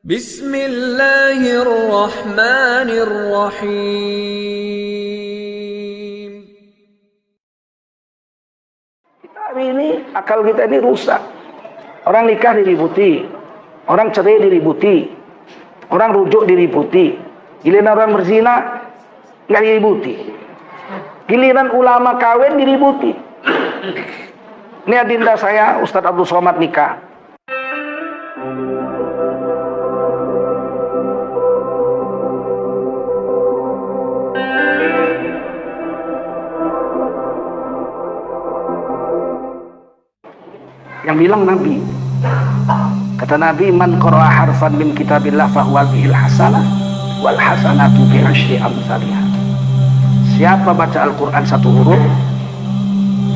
Bismillahirrahmanirrahim. Kita hari ini, akal kita ini rusak. Orang nikah diributi, orang cerai diributi, orang rujuk diributi. Giliran orang berzina nggak diributi. Giliran ulama kawin diributi. Ini adinda saya, Ustadz Abdul Somad nikah. Yang bilang Nabi, kata Nabi, man qara'a harfan min kitabillah fahuwa bihil hasanah wal hasanatu bi asyri amsalihha. Siapa baca Al-Quran satu huruf,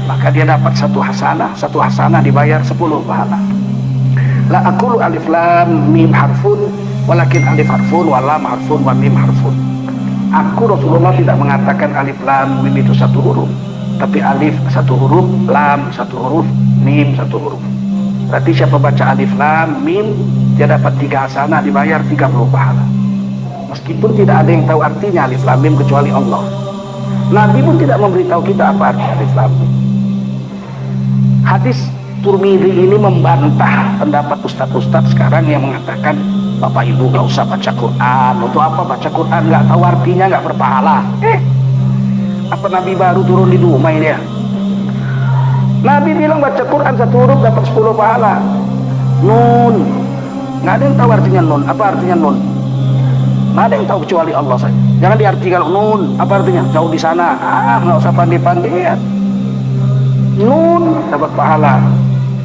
maka dia dapat satu hasanah dibayar 10 pahala. La aqulu alif lam mim harfun walakin alif harfun wa lam harfun wa mim harfun. Aku Rasulullah tidak mengatakan alif lam mim itu satu huruf, tapi alif satu huruf, lam satu huruf, mim satu huruf. Berarti siapa baca alif lam mim, dia dapat 3 hasanah dibayar 30 pahala. Meskipun tidak ada yang tahu artinya alif lam mim kecuali Allah. Nabi pun tidak memberitahu kita apa arti alif lam mim. Hadis Turmidzi ini membantah pendapat ustadz-ustadz sekarang yang mengatakan Bapak Ibu gak usah baca Quran. Untuk apa baca Quran, gak tahu artinya, gak berpahala. Apa Nabi baru turun di rumah ini ya? Nabi bilang baca Quran satu huruf dapat 10 pahala. Nun, nggak ada yang tahu artinya nun. Apa artinya nun? Nggak ada yang tahu kecuali Allah saja. Jangan diarti kalau nun, apa artinya? Jauh di sana. Nggak usah pandai-pandai. Nun dapat pahala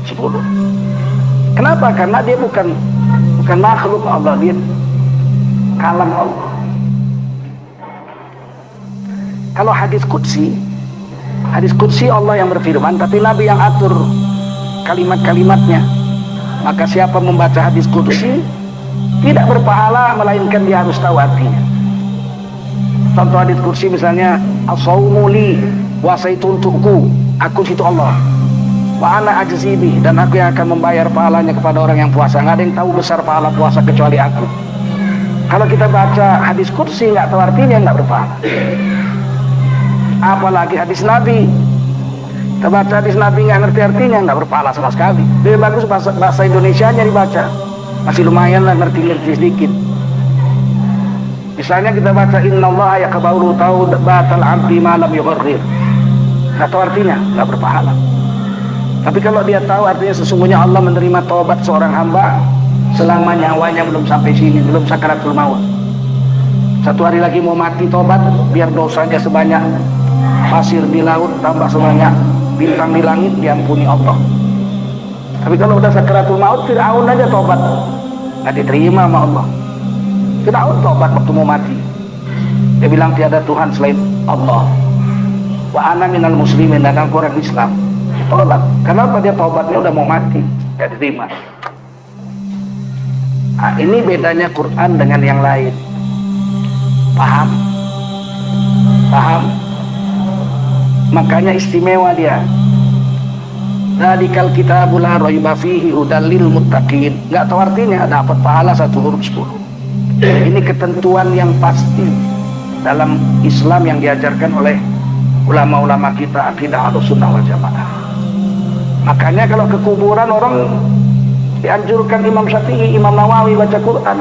10. Kenapa? Karena dia bukan makhluk Allah, dia kalam Allah. Kalau hadis qudsi Allah yang berfirman, tapi Nabi yang atur kalimat-kalimatnya. Maka siapa membaca hadis qudsi tidak berpahala, melainkan dia harus tahu artinya. Contoh hadis qudsi misalnya, as-saumu li, puasa itu untukku, aku itu Allah. Wa ana ajzibi, dan aku yang akan membayar pahalanya kepada orang yang puasa. Nggak ada yang tahu besar pahala puasa kecuali aku. Kalau kita baca hadis qudsi nggak tahu artinya, nggak berpahala. Apalagi hadis Nabi, kita baca hadis Nabi nggak ngerti artinya, nggak berpahala sama sekali. Lebih bagus bahasa Indonesianya dibaca, masih lumayan lah, ngerti sedikit. Misalnya kita baca innallaha yaqbalu taubatal abdi ma lam yugharrir, nggak tahu artinya, nggak berpahala. Tapi kalau dia tahu artinya, sesungguhnya Allah menerima taubat seorang hamba selama nyawanya belum sampai sini, belum sakaratul maut. Satu hari lagi mau mati, tobat, biar dosanya sebanyak pasir di laut tambah sebanyak bintang di langit, diampuni Allah. Tapi kalau udah sakaratul maut, Fir'aun aja tobat nggak diterima sama Allah. Fir'aun tobat waktu mau mati, dia bilang tiada Tuhan selain Allah, wa ana minal muslimin, dan aku orang Islam. Tobat. Kenapa? Dia tobatnya udah mau mati, nggak diterima. Nah, ini bedanya Quran dengan yang lain. Paham? Makanya istimewa dia. Dzalikal kitabul la raiba fihi hudal lil muttaqin. Enggak tahu artinya, dapat pahala 1 huruf 10. Ini ketentuan yang pasti dalam Islam yang diajarkan oleh ulama-ulama kita, akidah Ahlussunnah wal Jamaah. Makanya kalau ke kuburan orang dianjurkan Imam Syafi'i, Imam Nawawi baca Quran.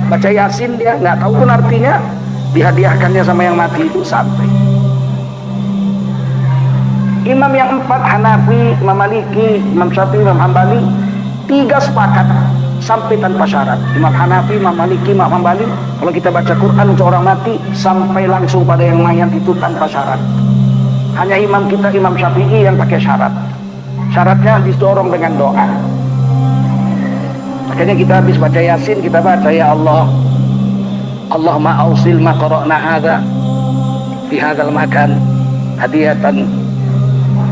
Baca Yasin, dia nggak tahu pun artinya, dihadiahkannya sama yang mati itu sampai. Imam yang 4, Hanafi, Imam Maliki, Imam Syafi'i, Imam Hambali, 3 sepakat sampai tanpa syarat. Imam Hanafi, Imam Maliki, Imam Hambali, kalau kita baca Quran untuk orang mati sampai langsung pada yang mayat itu tanpa syarat. Hanya imam kita, Imam Syafi'i, yang pakai syarat. Syaratnya didorong dengan doa. Makanya kita habis baca Yasin, kita baca, ya Allah, Allahumma ausil ma qara'na hadza fi hadzal makan hadiyatan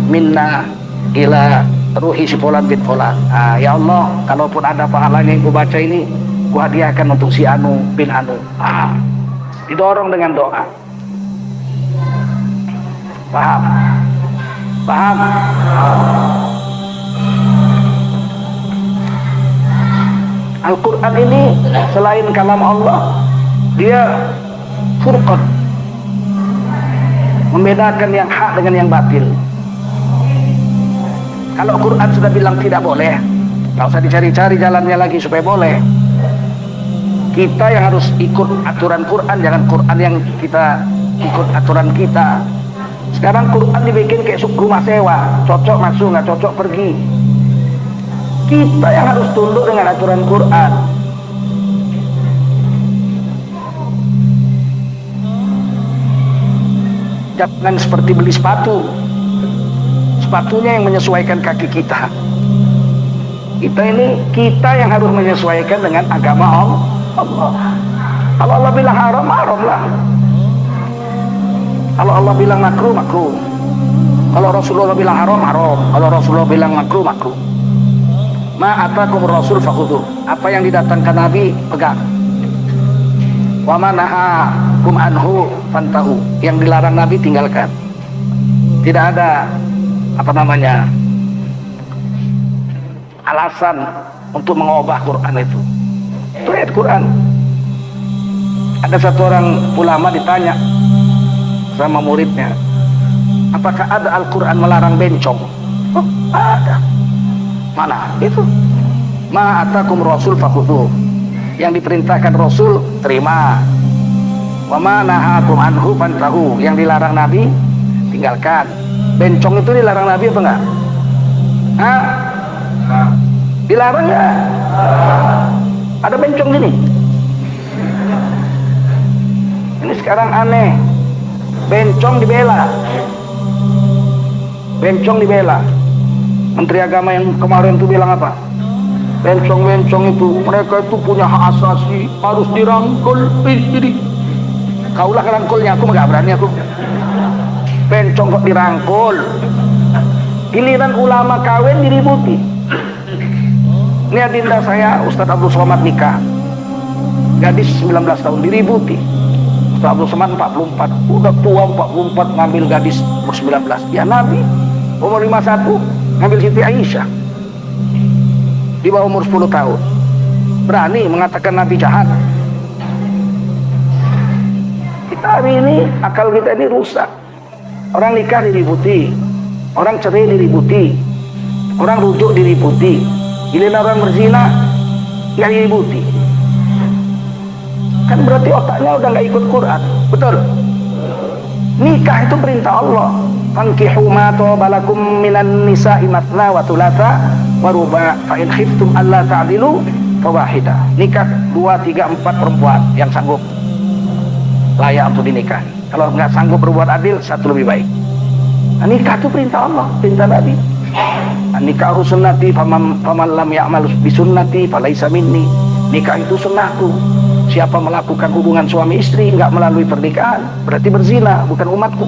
minna ila ruhi si fulan bin fulan. Ya Allah, kalaupun ada pahalanya yang ku baca ini, ku hadiahkan untuk si Anu bin Anu. Didorong dengan doa. Paham? Al-Quran ini selain kalam Allah, dia furqan, membedakan yang hak dengan yang batil. Kalau Quran sudah bilang tidak boleh, nggak usah dicari-cari jalannya lagi supaya boleh. Kita yang harus ikut aturan Quran, jangan Quran yang kita ikut aturan kita. Sekarang Quran dibikin kayak rumah sewa, cocok masuk, nggak cocok pergi. Kita yang harus tunduk dengan aturan Quran. Jangan seperti beli sepatu, sepatunya yang menyesuaikan kaki kita. Kita yang harus menyesuaikan dengan agama Allah. Kalau Allah bilang haram, haram lah. Kalau Allah bilang makruh, makruh. Kalau Rasulullah bilang haram, haram. Kalau Rasulullah bilang makruh, makruh. Ma atakum rasul fakhudhu. Apa yang didatangkan Nabi, pegang. Wa ma nahakum anhu fantahu. Yang dilarang Nabi, tinggalkan. Tidak ada alasan untuk mengubah Quran itu. Itu ayat Quran. Ada satu orang ulama ditanya sama muridnya, apakah ada Al-Quran melarang bencong? Oh, ada. Mana? Itu. Ma atakum rasul fakhudhu. Yang diperintahkan Rasul, terima. Wa ma nahakum anhu fantahu. Yang dilarang Nabi, tinggalkan. Bencong itu dilarang Nabi apa enggak? Hah? Dilarang enggak? Ada bencong gini. Ini sekarang aneh. Bencong dibela. Bencong dibela. Menteri Agama yang kemarin itu bilang apa? Bencong-bencong itu, mereka itu punya hak asasi, harus dirangkul. Jadi kaulah rangkulnya, aku nggak berani aku. Bencong kok dirangkul. Giliran ulama kawin diributi. Ini adinda saya, Ustadz Abdul Somad nikah, gadis 19 tahun, diributi. Ustadz Abdul Somad 44, udah tua 44, ngambil gadis umur 19. Ya Nabi umur 51 ngambil Siti Aisyah di bawah umur 10 tahun. Berani mengatakan Nabi jahat. Kita hari ini, akal kita ini rusak. Orang nikah diributi, orang cerai diributi, orang rujuk diributi, giliran orang berzina nggak diributi. Kan berarti otaknya udah nggak ikut Quran. Betul? Nikah itu perintah Allah. Fankihu ma tobalakum minan nisa'i matna wa thulatha wa ruba' fa in khiftum alla ta'dilu fawahida. Nikah 2, 3, 4 perempuan yang sanggup layak untuk dinikah. Kalau nggak sanggup berbuat adil, satu lebih baik. Nah, nikah itu perintah Allah, perintah Nabi. Nah, nikah sunnati faman lam ya'mal bi sunnati falaisa minni. Nikah itu sunnahku. Siapa melakukan hubungan suami istri nggak melalui pernikahan, berarti berzina, bukan umatku.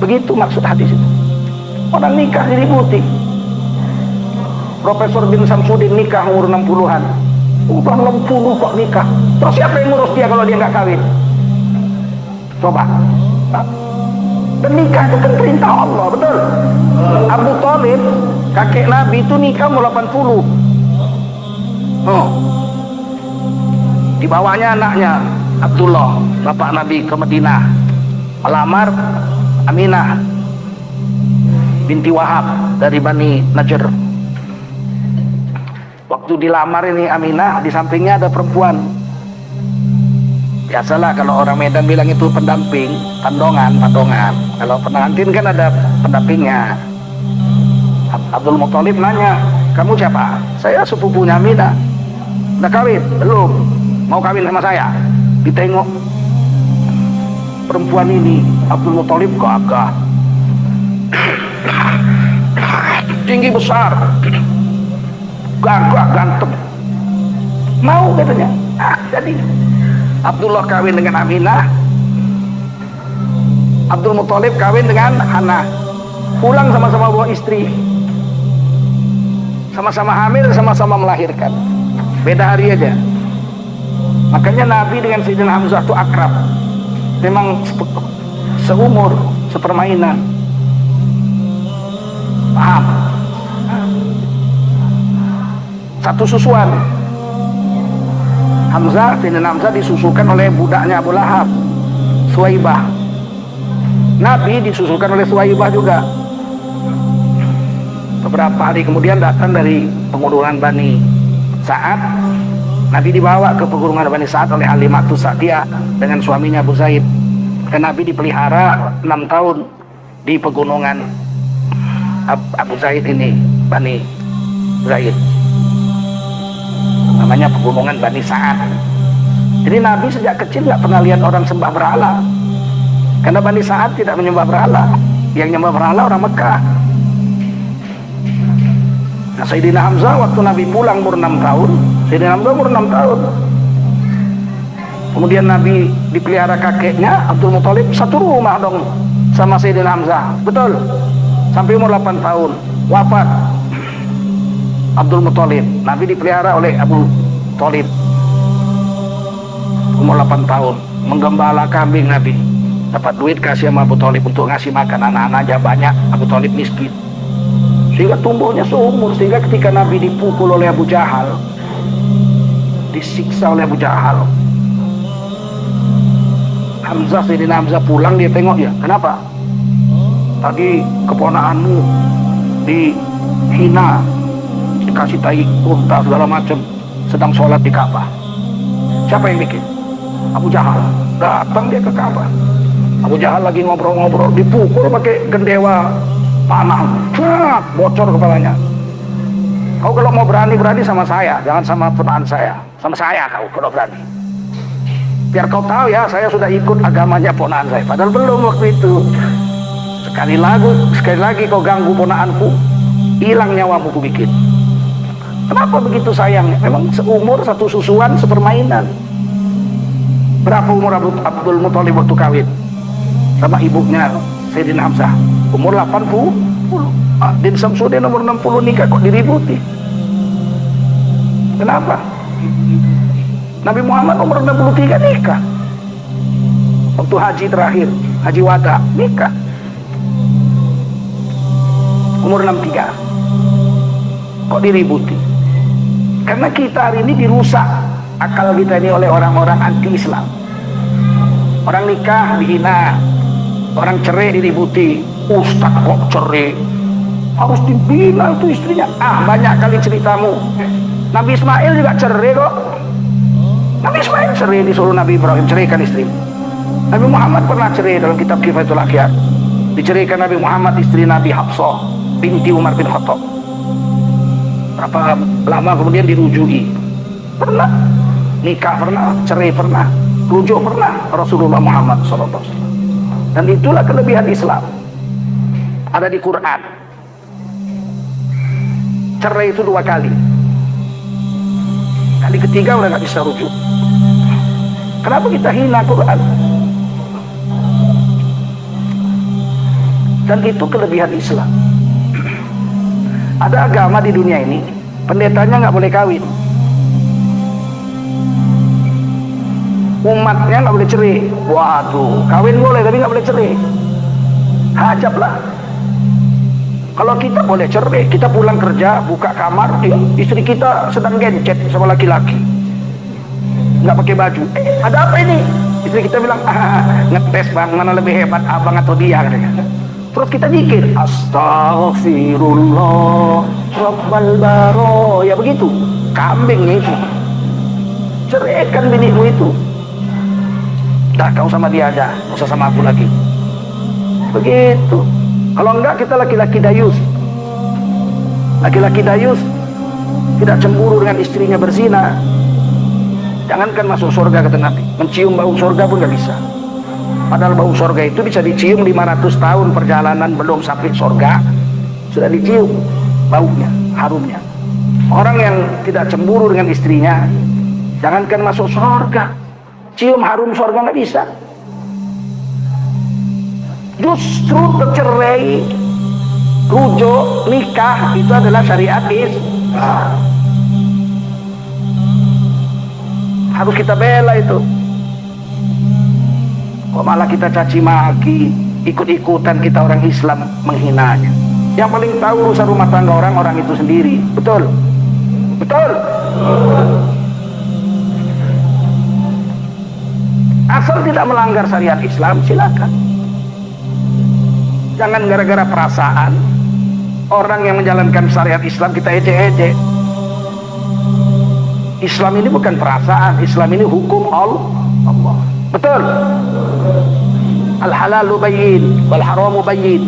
Begitu maksud hadis itu. Orang nikah diributi. Profesor bin Samsudin nikah umur 60-an. Udah 60 kok nikah. Terus siapa yang ngurus dia kalau dia nggak kawin? Coba. Dan nikah itu kan perintah Allah, betul? Abu Thalib, kakek Nabi itu nikah umur 80. Oh. Dibawanya anaknya Abdullah, bapak Nabi ke Madinah, melamar Aminah binti Wahab dari Bani Najr. Waktu dilamar ini Aminah, di sampingnya ada perempuan. Biasalah kalau orang Medan bilang itu pendamping, pandongan. Kalau pengantin kan ada pendampingnya. Abdul Muthalib nanya, kamu siapa? Saya sepupunya Aminah. Udah kawin? Belum. Mau kawin sama saya? Ditengok perempuan ini, Abdul Muthalib gagah, tinggi besar, gagah ganteng. Mau katanya. Jadi Abdullah kawin dengan Aminah, Abdul Muthalib kawin dengan Hana. Pulang sama-sama bawa istri, sama-sama hamil, sama-sama melahirkan. Beda hari aja. Makanya Nabi dengan Sayyidina Hamzah itu akrab. Memang seumur, sepermainan. Paham? satu susuan. Hamzah, Sayyidina Hamzah disusukan oleh budaknya Abu Lahab, Suwaibah. Nabi disusukan oleh Suwaibah juga. Beberapa hari kemudian datang dari pegunungan Bani Sa'ad. Nabi dibawa ke pegunungan Bani Sa'ad oleh Halimatus Sa'diyah dengan suaminya Abu Zaid. Dan Nabi dipelihara 6 tahun di pegunungan Abu Zaid ini, Bani Zaid. Namanya pegunungan Bani Sa'ad. Jadi Nabi sejak kecil nggak pernah lihat orang sembah berhala, karena Bani Sa'ad tidak menyembah berhala. Yang menyembah berhala orang Mekah. Nah, Sayyidina Hamzah waktu Nabi pulang umur 6 tahun, Sayyidina Hamzah umur 6 tahun. Kemudian Nabi dipelihara kakeknya Abdul Muthalib, satu rumah dong sama Sayyidina Hamzah, betul, sampai umur 8 tahun wafat Abdul Muthalib. Nabi dipelihara oleh Abu Thalib umur 8 tahun, menggembala kambing. Nabi dapat duit kasih sama Abu Thalib untuk ngasih makan anak-anaknya banyak. Abu Thalib miskin sehingga tumbuhnya seumur, sehingga ketika Nabi dipukul oleh Abu Jahal, disiksa oleh Abu Jahal, Hamzah, Sayyidina Hamzah pulang, dia tengok, ya kenapa tadi keponakanmu dihina, dikasih tai unta segala macam, sedang sholat di Ka'bah. Siapa yang bikin? Abu Jahal. Datang dia ke Ka'bah, Abu Jahal lagi ngobrol-ngobrol, dipukul pakai gendewa panah, bocor kepalanya. Kau kalau mau berani-berani sama saya, jangan sama ponakan saya. Sama saya kau kalau berani. Biar kau tahu ya, saya sudah ikut agamanya ponakan saya. Padahal belum waktu itu. Sekali lagi kau ganggu ponakanku, hilang nyawamu ku bikin. Kenapa begitu sayangnya? Memang seumur, satu susuan, sepermainan. Berapa umur Abdul Muthalib waktu kawin sama ibunya Sayyidina Hamzah? Umur 80. Din Samsudin umur 60 nikah, kok diributi? Kenapa? Nabi Muhammad umur 63 nikah. Waktu haji terakhir, haji wada, nikah. Umur 63. Kok diributi? Karena kita hari ini dirusak akal kita ini oleh orang-orang anti-Islam. Orang nikah dihina, orang cerai diributi. Ustaz kok cerai, harus dibina itu istrinya. Banyak kali ceritamu. Nabi Ismail juga cerai kok. Nabi Ismail cerai, disuruh Nabi Ibrahim ceraikan istri. Nabi Muhammad pernah cerai dalam kitab Kifayatul Akhyar. Diceraikan Nabi Muhammad istri Nabi Hafsah binti Umar bin Khattab. Berapa lama kemudian dirujui? Pernah. Nikah pernah, cerai pernah, rujuk pernah Rasulullah Muhammad SAW. Dan itulah kelebihan Islam. Ada di Quran. Cerai itu 2 kali. Kali ketiga udah nggak bisa rujuk. Kenapa kita hina Quran? Dan itu kelebihan Islam. Ada agama di dunia ini, pendetanya nggak boleh kawin, umatnya nggak boleh cerai. Waduh, kawin boleh tapi nggak boleh cerai. Hajab lah. Kalau kita boleh cerai, kita pulang kerja, buka kamar, istri kita sedang gencet sama laki-laki, nggak pakai baju. Ada apa ini? Istri kita bilang, ngetes bang, mana lebih hebat, abang atau dia? Terus kita zikir, Astaghfirullah Rabbal Baro, ya begitu. Kambingnya itu. Ceraikan binimu itu. Dah, kau sama dia aja, nggak usah sama aku lagi. Begitu. Kalau enggak, kita laki-laki dayus. Laki-laki dayus tidak cemburu dengan istrinya berzina. Jangankan masuk surga, kata Nabi, mencium bau surga pun nggak bisa. Padahal bau surga itu bisa dicium 500 tahun perjalanan belum sampai surga, sudah dicium baunya, harumnya. Orang yang tidak cemburu dengan istrinya, jangankan masuk surga, cium harum surga nggak bisa. Justru tercerai, rujuk, nikah itu adalah syariat Islam. Harus kita bela itu. Kok malah kita caci maki, ikut-ikutan kita orang Islam menghinanya. Yang paling tahu urusan rumah tangga orang itu sendiri. Betul. Betul? Asal tidak melanggar syariat Islam, silakan. Jangan gara-gara perasaan orang yang menjalankan syariat Islam kita ejek-ejek. Islam ini bukan perasaan, Islam ini hukum Allah. Betul? Al-halalu bayyin wal haramu bayyin.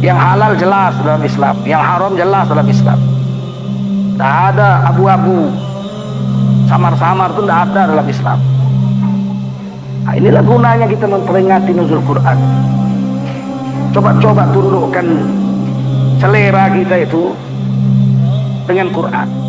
Yang halal jelas dalam Islam, yang haram jelas dalam Islam. Tidak ada abu-abu, samar-samar itu tidak ada dalam Islam. Nah, inilah gunanya kita memperingati nuzul Quran. Coba-coba tundukkan selera kita itu dengan Quran.